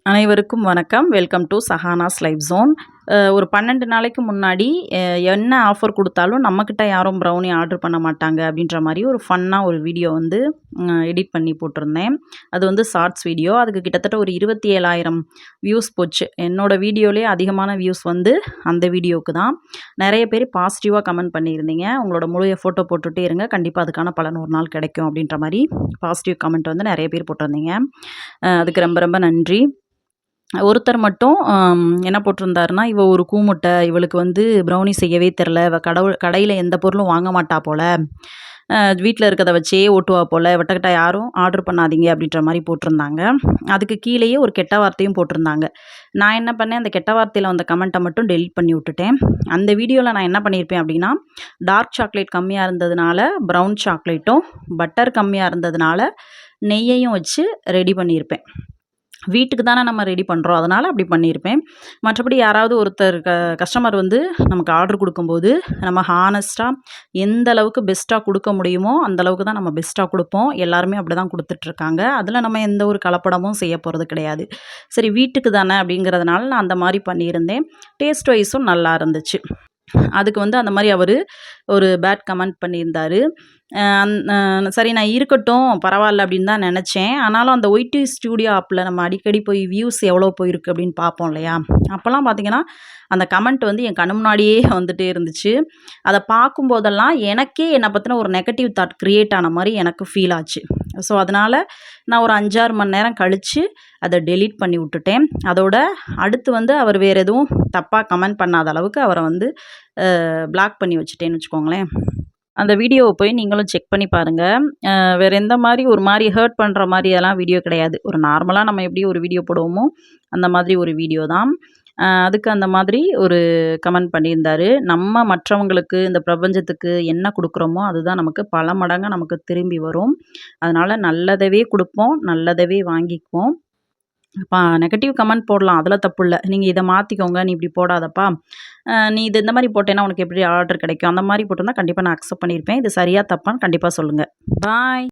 அனைவருக்கும் வணக்கம். Welcome to Sahana's life zone. ஒரு 12 நாளைக்கு முன்னாடி என்ன ஆஃபர் குடுத்தாலும் நம்மக்கிட்ட யாரும் ப்ரௌனி ஆர்டர் பண்ண மாட்டாங்க அப்படின்ற மாரி ஒரு ஃபன்னா ஒரு வீடியோ வந்து எடிட் பண்ணி போட்டிருந்தேன். அது வந்து ஷார்ட்ஸ் வீடியோ. அதுக்கு கிட்டத்தட்ட ஒரு 27,000 வியூஸ் போச்சு. என்னோட வீடியோலேயே அதிகமான வியூஸ் வந்து அந்த வீடியோவுக்கு தான். நிறைய பேர் பாசிட்டிவாக கமெண்ட் பண்ணியிருந்தீங்க. உங்களோட முழு எஃபோர்ட்டை போட்டுகிட்டே இருங்க, கண்டிப்பாக அதுக்கான பலன் ஒரு நாள் கிடைக்கும் அப்படின்ற மாரி பாசிட்டிவ் கமெண்ட் வந்து நிறைய பேர் போட்டிருந்தீங்க. அதுக்கு ரொம்ப ரொம்ப நன்றி. ஒருத்தர் மட்டும் என்ன போட்டிருந்தாருன்னா, "இவ ஒரு கூமுட்டை, இவளுக்கு வந்து ப்ரௌனி செய்யவே தெரில, இவ கடையில் எந்த பொருளும் வாங்க மாட்டா போல, வீட்டில் இருக்கிறத வச்சே ஓட்டுவா போல, இவட்டக்கிட்ட யாரும் ஆர்டர் பண்ணாதீங்க" அப்படின்ற மாதிரி போட்டிருந்தாங்க. அதுக்கு கீழேயே ஒரு கெட்ட வார்த்தையும் போட்டிருந்தாங்க. நான் என்ன பண்ணேன், அந்த கெட்ட வார்த்தையில் வந்த கமெண்ட்டை மட்டும் டெலீட் பண்ணி விட்டுட்டேன். அந்த வீடியோவில் நான் என்ன பண்ணியிருப்பேன் அப்படின்னா, டார்க் சாக்லேட் கம்மியாக இருந்ததுனால ப்ரௌன் சாக்லேட்டும், பட்டர் கம்மியாக இருந்ததுனால நெய்யையும் வச்சு ரெடி பண்ணியிருப்பேன். வீட்டுக்கு தானே நம்ம ரெடி பண்ணுறோம், அதனால் அப்படி பண்ணியிருப்பேன். மற்றபடி யாராவது ஒருத்தர் கஸ்டமர் வந்து நமக்கு ஆர்டர் கொடுக்கும்போது நம்ம ஹானஸ்ட்டாக எந்த அளவுக்கு பெஸ்ட்டாக கொடுக்க முடியுமோ அந்த அளவுக்கு தான் நம்ம பெஸ்ட்டாக கொடுப்போம். எல்லாருமே அப்படி தான் கொடுத்துட்ருக்காங்க. அதில் நம்ம எந்த ஒரு கலப்படமும் செய்ய போகிறது கிடையாது. சரி, வீட்டுக்கு தானே அப்படிங்கிறதுனால நான் அந்த மாதிரி பண்ணியிருந்தேன். டேஸ்ட் வைஸும் நல்லா இருந்துச்சு. அதுக்கு வந்து அந்த மாதிரி அவர் ஒரு பேட் கமெண்ட் பண்ணியிருந்தார். சரி, நான் இருக்கட்டும் பரவாயில்ல அப்படின்னு தான் நினச்சேன். ஆனாலும் அந்த ஒய்டி ஸ்டூடியோ ஆப்பில் நம்ம அடிக்கடி போய் வியூஸ் எவ்வளோ போயிருக்கு அப்படின்னு பார்ப்போம் இல்லையா? அப்போல்லாம் பார்த்திங்கன்னா அந்த கமெண்ட் வந்து என் கண்ணு முன்னாடியே வந்துகிட்டே இருந்துச்சு. அதை பார்க்கும்போதெல்லாம் எனக்கே என்னை பற்றின ஒரு நெகட்டிவ் தாட் க்ரியேட் ஆன மாதிரி எனக்கு ஃபீல் ஆச்சு. ஸோ அதனால் நான் ஒரு 5-6 மணி நேரம் கழித்து அதை டெலீட் பண்ணி விட்டுட்டேன். அதோட அடுத்து வந்து அவர் வேறு எதுவும் தப்பாக கமெண்ட் பண்ணாத அளவுக்கு அவரை வந்து பிளாக் பண்ணி வச்சுட்டேன்னு வச்சுக்கோங்களேன். அந்த வீடியோவை போய் நீங்களும் செக் பண்ணி பாருங்கள். வேறு எந்த மாதிரி ஒரு மாதிரி ஹர்ட் பண்ணுற மாதிரியெல்லாம் வீடியோ கிடையாது. ஒரு நார்மலாக நம்ம எப்படி ஒரு வீடியோ போடுவோமோ அந்த மாதிரி ஒரு வீடியோ தான். அதுக்கு அந்த மாதிரி ஒரு கமெண்ட் பண்ணியிருந்தார். நம்ம மற்றவங்களுக்கு இந்த பிரபஞ்சத்துக்கு என்ன கொடுக்குறோமோ அதுதான் நமக்கு பல மடங்காக நமக்கு திரும்பி வரும். அதனால் நல்லதவே கொடுப்போம், நல்லதவே வாங்கிக்குவோம். நெகட்டிவ் கமெண்ட் போடலாம், அதில் தப்பு இல்லை. நீங்கள் இதை மாற்றிக்கோங்க, நீ இப்படி போடாதப்பா, நீ இது இந்த மாதிரி போட்டேன்னா உனக்கு எப்படி ஆர்டர் கிடைக்கும், அந்த மாதிரி போட்டிருந்தா கண்டிப்பாக நான் அக்செப்ட் பண்ணியிருப்பேன். இது சரியாக தப்பான்னு கண்டிப்பாக சொல்லுங்கள். பாய்.